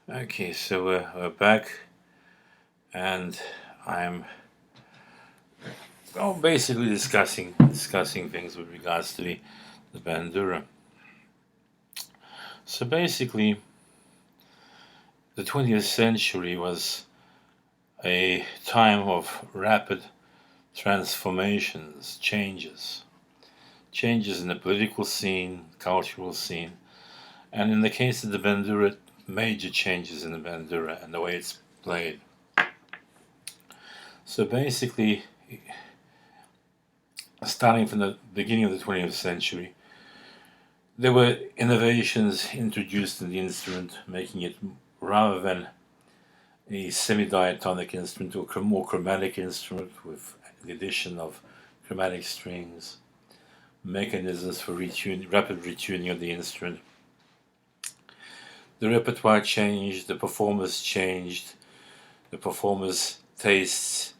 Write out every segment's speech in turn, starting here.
Okay, so we're back, and I'm basically discussing things with regards to the bandura. So basically, the 20th century was a time of rapid transformations, changes in the political scene, cultural scene, and in the case of the bandura, major changes in the bandura and the way it's played. So basically, starting from the beginning of the 20th century, there were innovations introduced in the instrument, making it, rather than a semi-diatonic instrument, to a more chromatic instrument with the addition of chromatic strings, mechanisms for rapid retuning of the instrument. The repertoire changed, the performers changed, the performers' tastes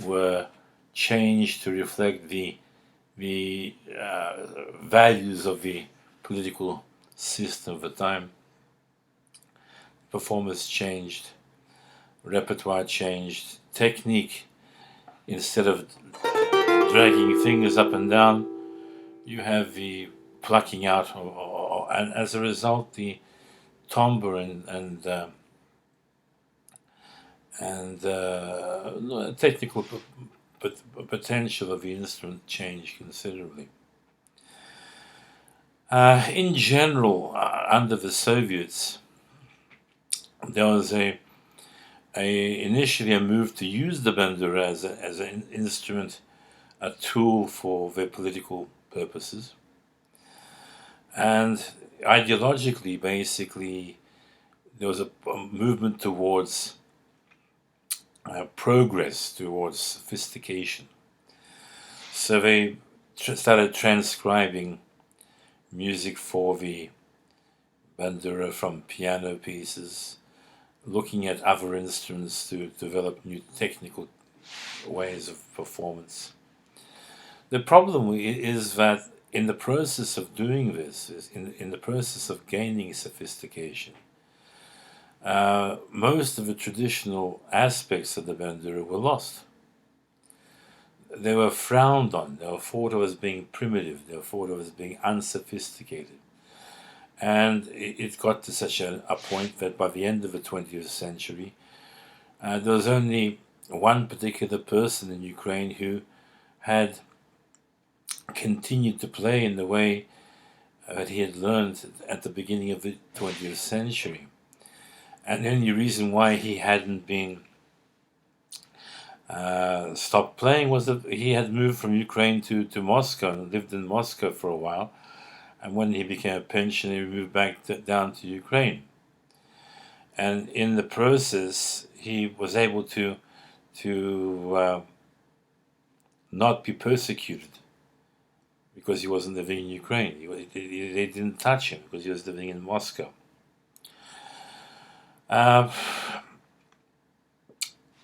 were changed to reflect the values of the political system of the time. Performance changed, repertoire changed, technique, instead of dragging fingers up and down, you have the plucking out, and as a result, the timbre and technical potential of the instrument changed considerably. In general, under the Soviets, there was initially a move to use the bandura as an instrument, a tool for their political purposes. And ideologically, basically, there was a movement towards progress, towards sophistication. So they started transcribing music for the bandura from piano pieces, looking at other instruments to develop new technical ways of performance. The problem is that in the process of doing this, in the process of gaining sophistication, most of the traditional aspects of the bandura were lost. They were frowned on. They were thought of as being primitive. They were thought of as being unsophisticated. And it got to such a point that by the end of the 20th century, there was only one particular person in Ukraine who had continued to play in the way that he had learned at the beginning of the 20th century. And the only reason why he hadn't been stopped playing was that he had moved from Ukraine to Moscow and lived in Moscow for a while. And when he became a pensioner, he moved back down to Ukraine. And in the process, he was able to not be persecuted because he wasn't living in Ukraine. They didn't touch him because he was living in Moscow.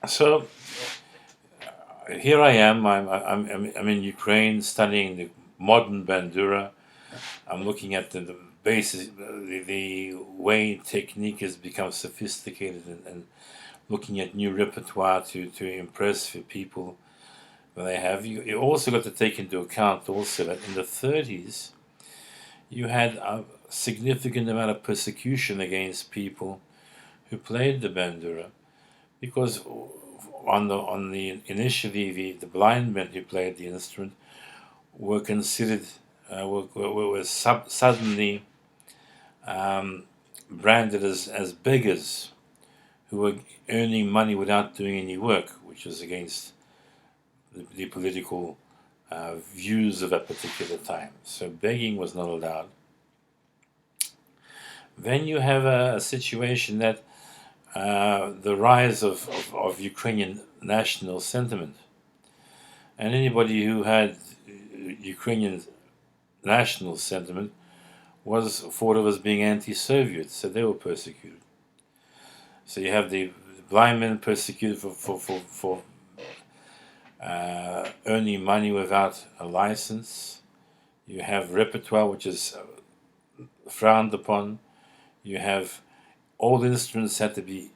So here I am. I'm in Ukraine studying the modern bandura. I'm looking at the basis, the way technique has become sophisticated, and looking at new repertoire to impress the people that they have. You also got to take into account also that in the 30s, you had a significant amount of persecution against people who played the bandura, because on the initially the blind men who played the instrument were considered were suddenly branded as beggars who were earning money without doing any work, which was against the political views of that particular time. So begging was not allowed. Then you have a situation that the rise of Ukrainian national sentiment. And anybody who had Ukrainian national sentiment was thought of as being anti-Soviet, so they were persecuted. So you have the blind men persecuted for earning money without a license. You have repertoire, which is frowned upon. You have All instruments had to be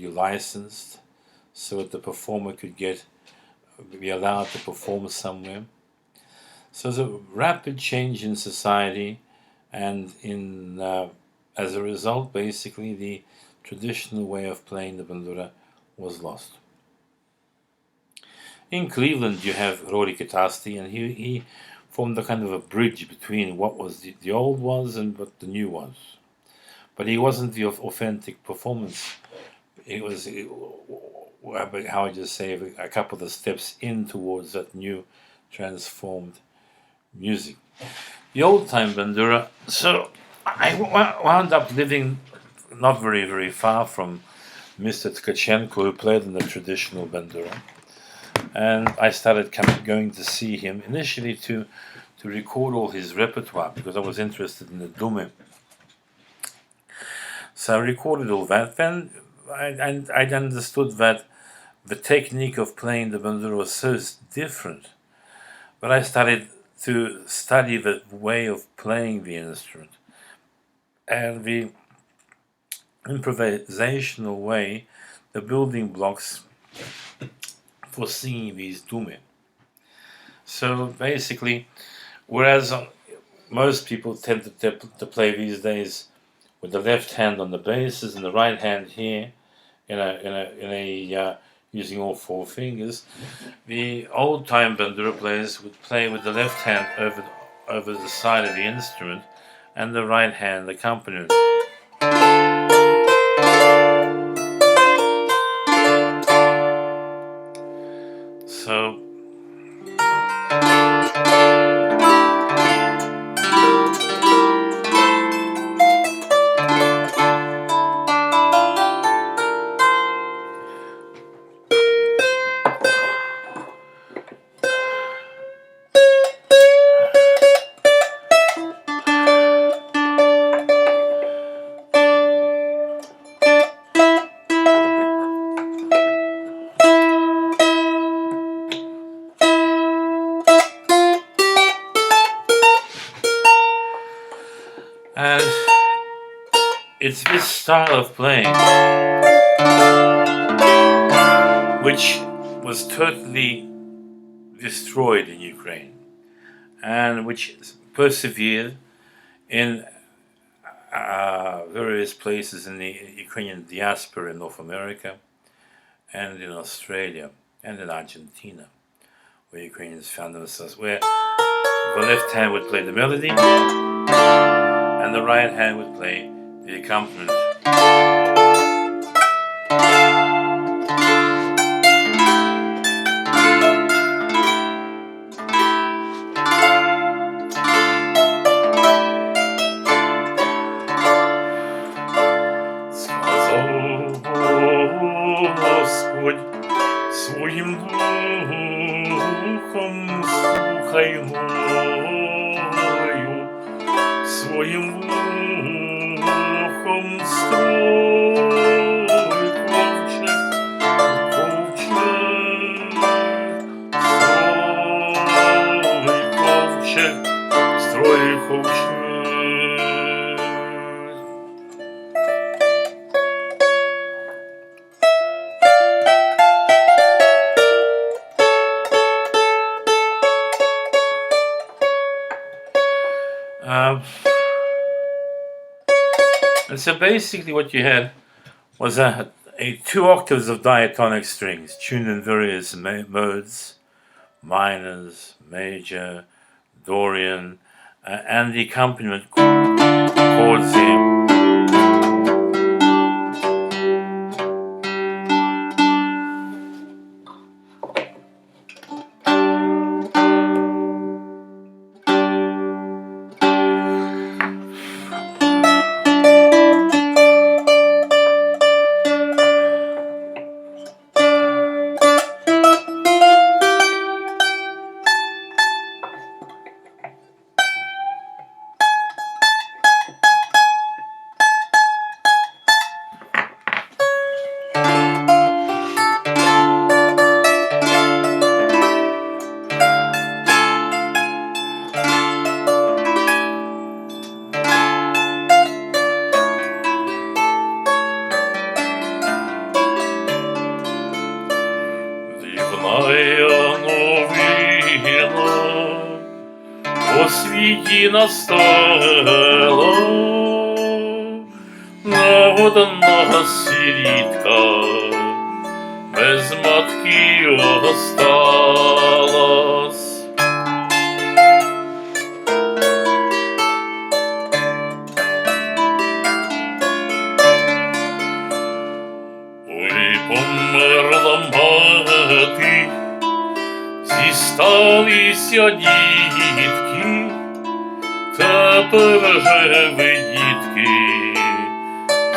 licensed so that the performer could be allowed to perform somewhere. So there's a rapid change in society, and as a result, basically the traditional way of playing the bandura was lost. In Cleveland, you have Rory Catasti, and he formed a kind of a bridge between what was the old was and what the new was. But he wasn't the authentic performance. It was, how I just say, a couple of steps in towards that new transformed music. The old time bandura. So I wound up living not very, very far from Mr. Tkachenko, who played in the traditional bandura. And I started going to see him initially to record all his repertoire because I was interested in the dume. So I recorded all that. Then I understood that the technique of playing the bandura was so different. But I started to study the way of playing the instrument and the improvisational way, the building blocks for singing these dume. So basically, whereas most people tend to play these days with the left hand on the basses and the right hand here, using all four fingers, the old time bandura players would play with the left hand over the side of the instrument, and the right hand accompaniment. So and it's this style of playing which was totally destroyed in Ukraine and which persevered in various places in the Ukrainian diaspora in North America and in Australia and in Argentina, where Ukrainians found themselves, where the left hand would play the melody and the right hand would play the accompaniment. Господь своїм духом слухай мною, своїм духом строй ковчег, строй ковчег. And so basically what you had was a 2 octaves of diatonic strings tuned in various modes, minors, major, Dorian, and the accompaniment chords here. Моя новина у світі настала, нагодна сирітка без матки осталась. Ой, померла мати, зісталися дітки, тепер же ви, дітки,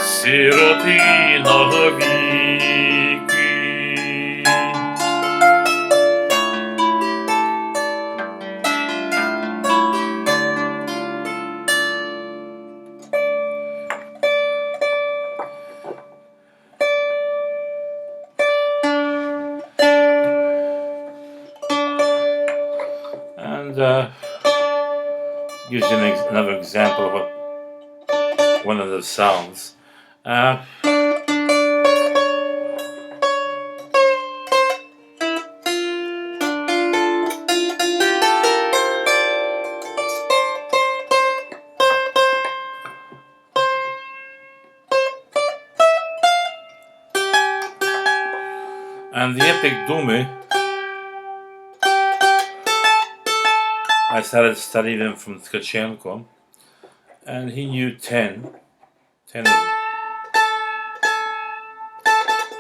сироти навіки. And gives you another example of one of those sounds. And the epic Dumi, I started studying them from Tkachenko, and he knew 10 of them.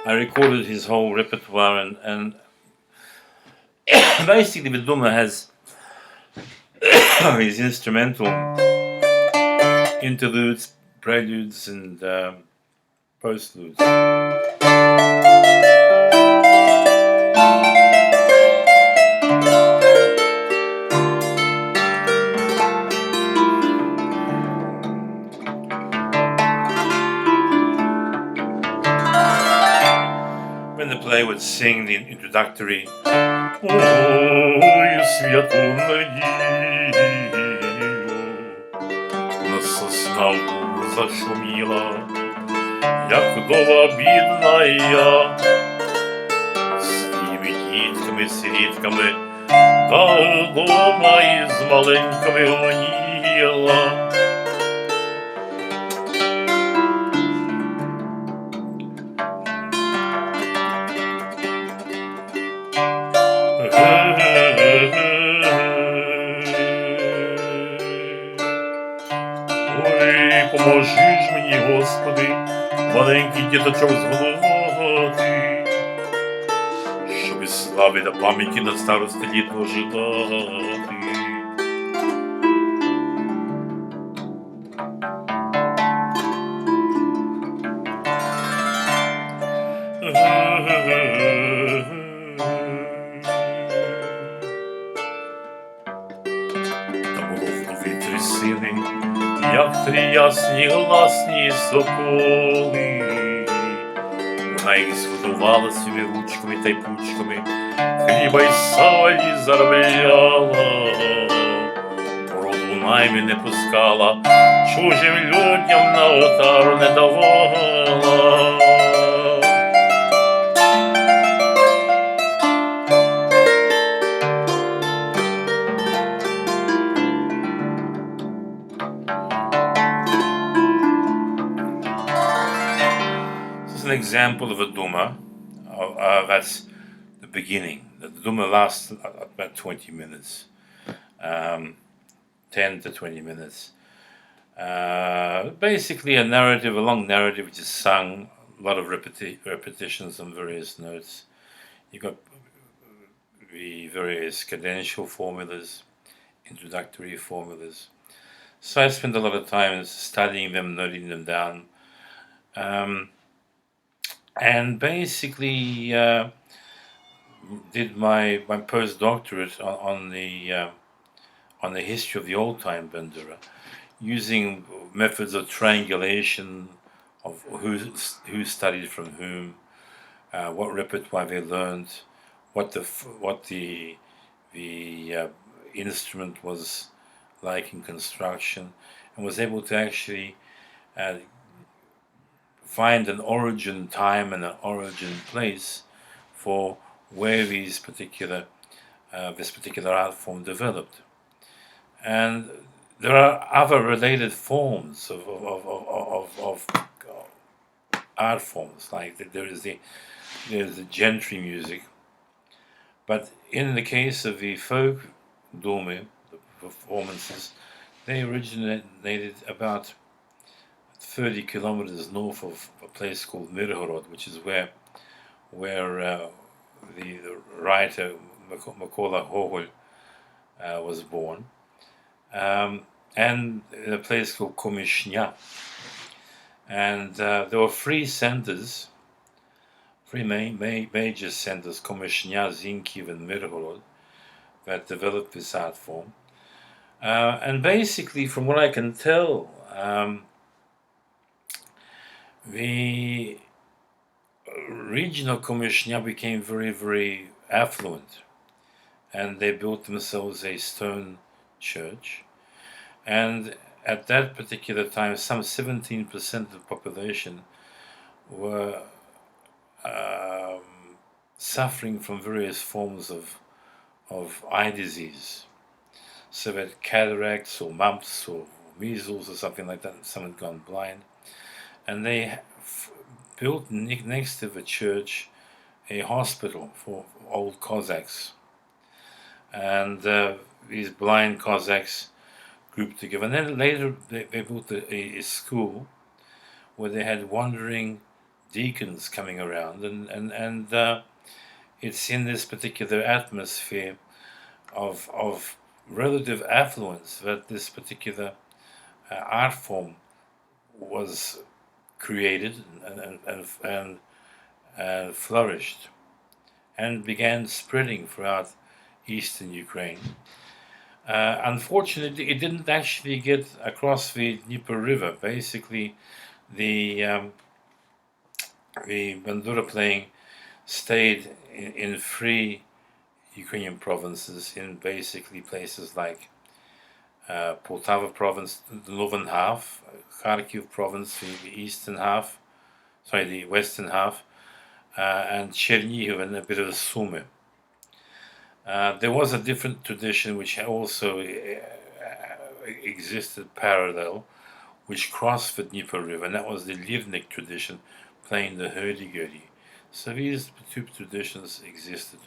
I recorded his whole repertoire, and basically the Duma has his instrumental interludes, preludes, and postludes. When the player would sing the introductory, «Ой, святу надію, на соснову зашуміла, як вдова бідна я, своїми дітками, сирітками, та дома із маленькими гоніла». Ой, поможи ж мені, Господи, маленький діточок згодувати, щоб із слави та пам'яті на старості літ доживати. Сини, як три ясні гласні соколи, вона їх згодувала своїми ручками та й пучками, хліба й солі заробляла, роду наймі не пускала, чужим людям на отару не давала. An example of a Duma, that's the beginning. The Duma lasts about 20 minutes, 10 to 20 minutes. Basically a narrative, a long narrative which is sung, a lot of repetitions on various notes. You've got the various cadential formulas, introductory formulas. So I spent a lot of time studying them, noting them down. And basically did my postdoctorate on the history of the old-time bandura, using methods of triangulation of who studied from whom, what repertoire they learned, what the instrument was like in construction, and was able to actually find an origin time and an origin place for where this particular art form developed. And there are other related forms of art forms, like there's the gentry music, but in the case of the folk dome, the performances, they originated about 30 kilometers north of a place called Mirhorod, which is where the writer Makola Hohol was born, and in a place called Komishnya. And there were three centers, three major centers, Komishnya, Zinkiv, and Mirhorod, that developed this art form. And basically, from what I can tell, the region of Komishnya became very, very affluent, and they built themselves a stone church. And at that particular time, some 17% of the population were suffering from various forms of eye disease. So that cataracts or mumps or measles or something like that, some had gone blind. And they built next to the church a hospital for old Cossacks. And these blind Cossacks grouped together. And then later they built a school where they had wandering deacons coming around. And it's in this particular atmosphere of relative affluence that this particular art form was created and flourished and began spreading throughout eastern Ukraine. Unfortunately, it didn't actually get across the Dnieper River. Basically, the bandura playing stayed in three Ukrainian provinces, in basically places like Poltava province, the northern half, Kharkiv province, the the western half, and Chernihiv and a bit of Sumy. There was a different tradition which also existed parallel, which crossed the Dnieper River, and that was the Livnik tradition, playing the hurdy-gurdy. So these two traditions existed.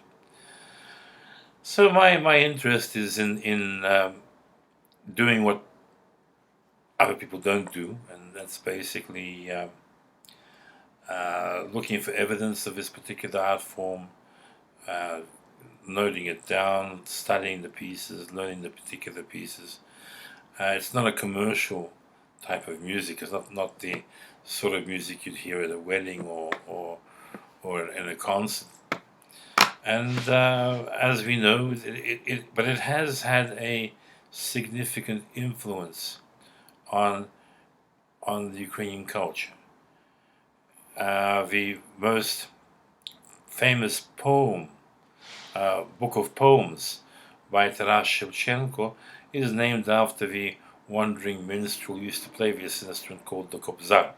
So my interest is in doing what other people don't do, and that's basically looking for evidence of this particular art form, noting it down, studying the pieces, learning the particular pieces. It's not a commercial type of music. It's not the sort of music you'd hear at a wedding or in a concert. And as we know, but it has had a significant influence on the Ukrainian culture. The most famous poem, book of poems by Taras Shevchenko, is named after the wandering minstrel who used to play this instrument called the kobzar.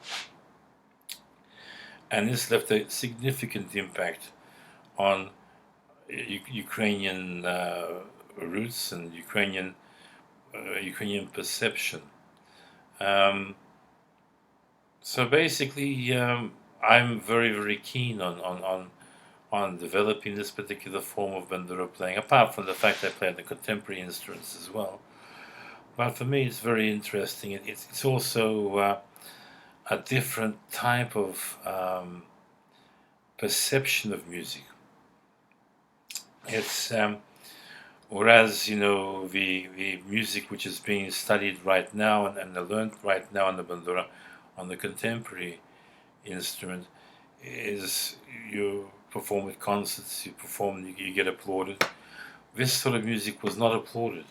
And this left a significant impact on Ukrainian roots and Ukrainian perception. So basically, I'm very, very keen on developing this particular form of bandura playing, apart from the fact I play the contemporary instruments as well. But for me, it's very interesting. It's also a different type of perception of music. It's whereas the music which is being studied right now and learned right now on the bandura, on the contemporary instrument, is you perform at concerts, you get applauded. This sort of music was not applauded.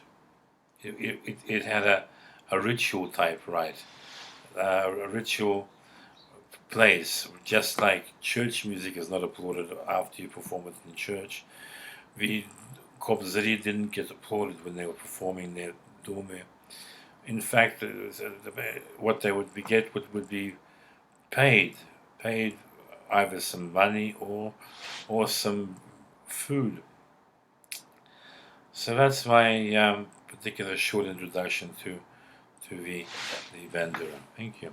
It had a ritual type rite, a ritual place, just like church music is not applauded after you perform it in church. The Kobzari didn't get applauded when they were performing their dome. In fact, what they would get would be paid either some money or some food. So that's my particular short introduction to the bandura. Thank you.